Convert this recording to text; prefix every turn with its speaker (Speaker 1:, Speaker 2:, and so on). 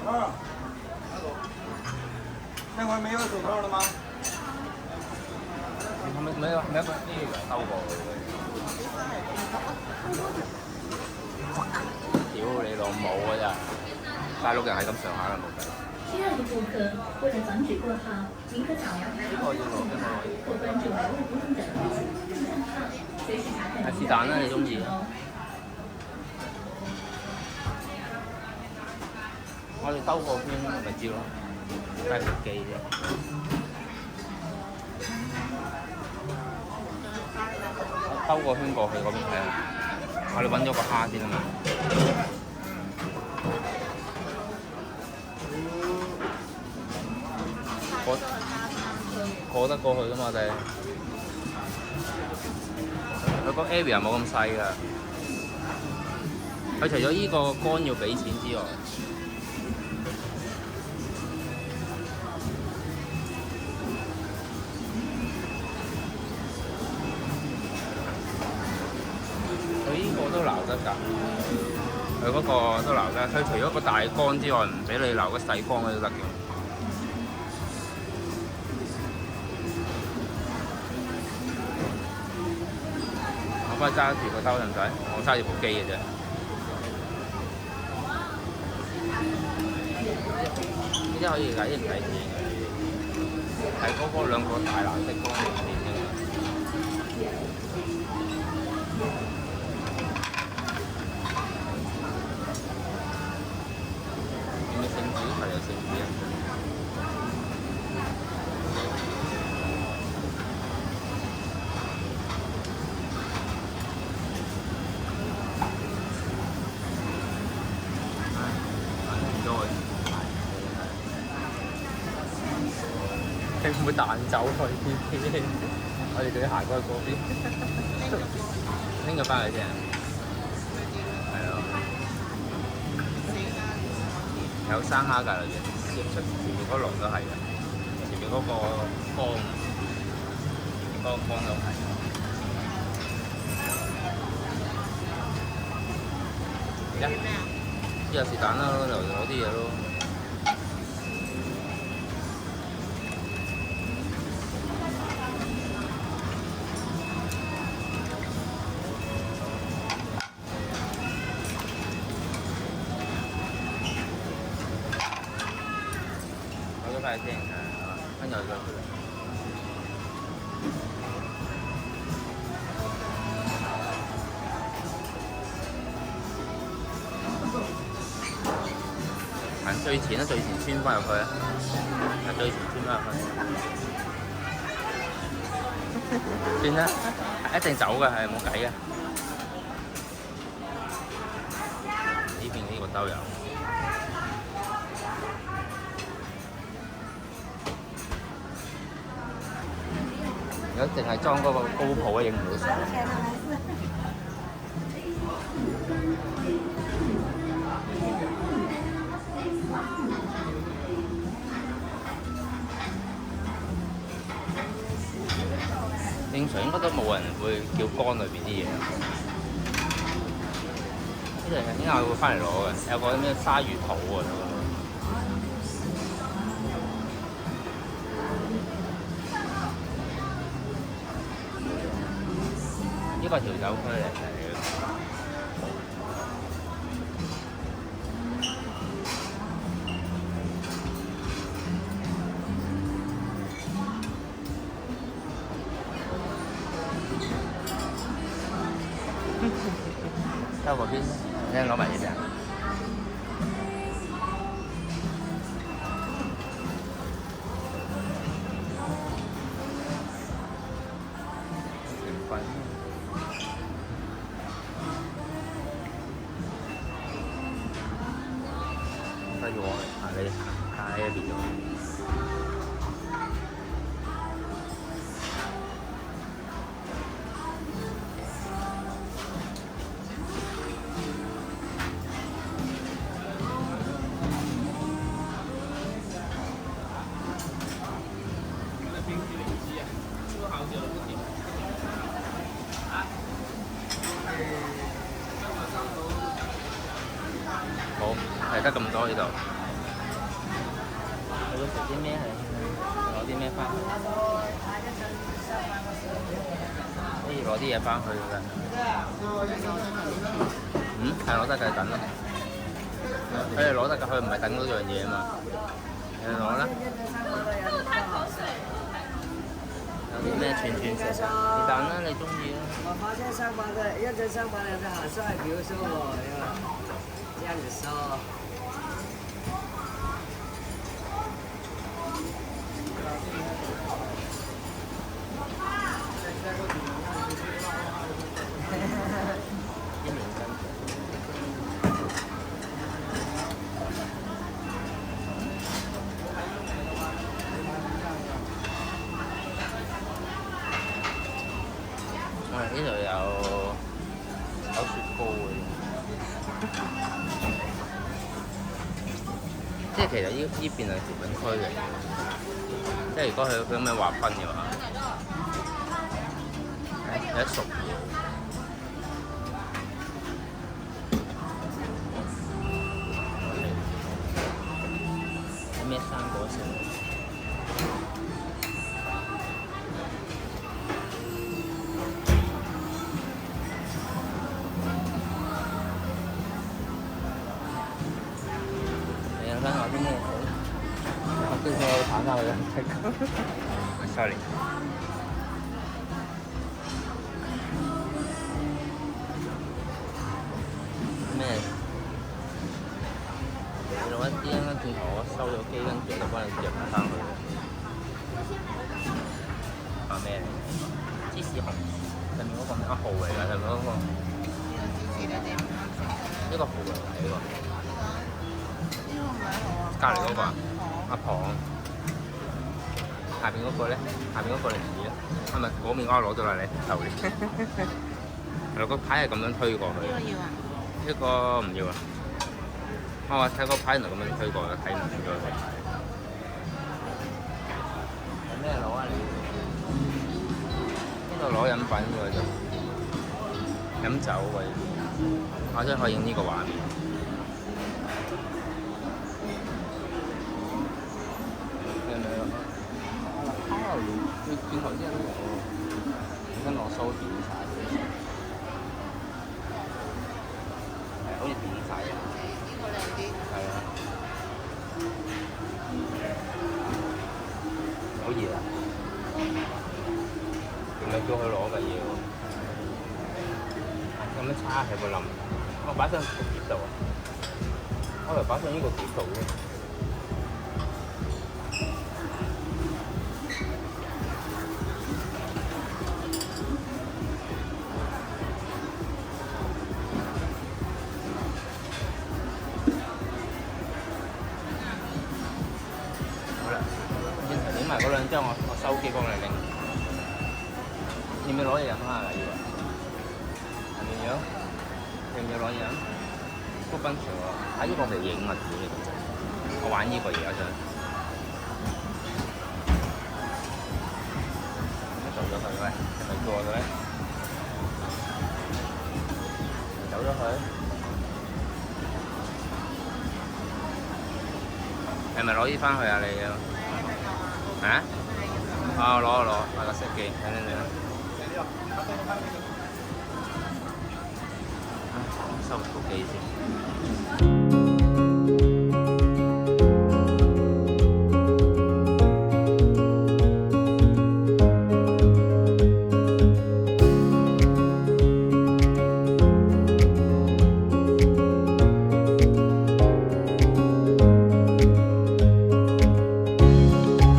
Speaker 1: 啊，那会儿没有手套了吗？
Speaker 2: 沒有呢個收過。屌你老母啊！真係，大陸人係咁上下嘅冇計。
Speaker 3: 亲爱的顾客，为了防止过号，您可扫描
Speaker 2: 呢個要攞，呢個攞。
Speaker 3: 或关注百物不用等微信公众账号，随时查看。
Speaker 2: 係是但啦，你中意。我哋兜個圈咪知咯，都係條機啫。兜個圈過去嗰邊睇下，我哋揾咗個蝦先啊嘛。過得過去噶嘛，我哋。佢個 area 冇咁細㗎。佢除咗依個杆要俾錢之外，佢依個都留得㗎。佢嗰個都留得。佢除咗個大杆之外，唔俾你留個細杆嗰都得嘅。我幫你揸住個兜使唔使？我揸住部機嘅啫。呢啲可以㗎，呢啲唔使錢嘅。係嗰個兩個大藍色光條線嘅。有冇聖子？係有聖子啊！你會唔會彈走去邊？我哋仲要行過去嗰邊，拎咗翻去先。係咯，有生蝦㗎裏邊，前面嗰籠都係嘅，前面嗰個缸，嗰個缸都係。而家之後是但啦，攞啲嘢咯。快先啊！跟住就行最前啦，最前穿翻入去啊！係最前穿翻入去。算啦，一定走嘅，係冇計嘅。呢邊呢個兜有。如果淨係裝嗰個高普咧，影唔到相。正常應該都冇人會叫缸裏邊啲嘢。呢度應該會翻嚟攞嘅，有個咩鯊魚肚啊！呢個調酒區嚟嘅。兜嗰邊，你攞埋呢隻。不如我行你行街一邊咗。好，係得咁多呢度。食啲咩係？攞啲咩翻去？可以攞啲嘢翻去㗎。係攞得㗎，等咯。佢哋攞得㗎，佢唔係等嗰樣嘢啊嘛。你攞啦。有啲咩串串食食？是但啦，你中意啦。
Speaker 4: 我发现上班的认真上班的都好帅，比如说我，对吧？这样子说。
Speaker 2: 一年跟我哋呢度有雪糕嘅，即係其實呢邊係甜品區嚟，即係如果佢咁樣劃分嘅話，有得熟嘢。有咩生果食？你睇下啲咩食？我之前有彈下佢嘅，sorry。咩？你攞一啲跟住我收咗機，跟住就幫你夾翻去。係咩嚟？芝士紅，上面嗰個咩？蠔嚟㗎，上面嗰個。呢個蠔嚟㗎呢個。隔離嗰個阿婆，下邊嗰個咧，下邊嗰個零二咧，係咪嗰邊攞咗啦你頭先？係咯，個牌係咁樣推過去。呢個要啊？呢個唔要啊。我睇個牌原來咁樣推過，睇唔到佢。有咩攞啊你？呢度攞飲品㗎啫，飲酒㗎。我真係可以影呢個畫面。你見頭先本身落蘇點晒，係好似點晒啊！呢個靚啲。係啊，好熱啊！唔係叫佢攞嘅嘢喎，有咩叉喺個冧？我擺上個碟度啊！我嚟擺上呢個碟度嘅。影埋嗰兩張，我收機幫你拎。要唔要攞嘢飲下啊？要啊？係咪要？要唔要攞嘢飲？福賓橋啊！喺呢個嚟影物料嚟嘅啫。我玩呢個而家想。走咗佢喂，係咪過咗咧？走咗佢。係咪攞啲翻去啊？你要？啊？攞個熄機，睇你啦。收部機先。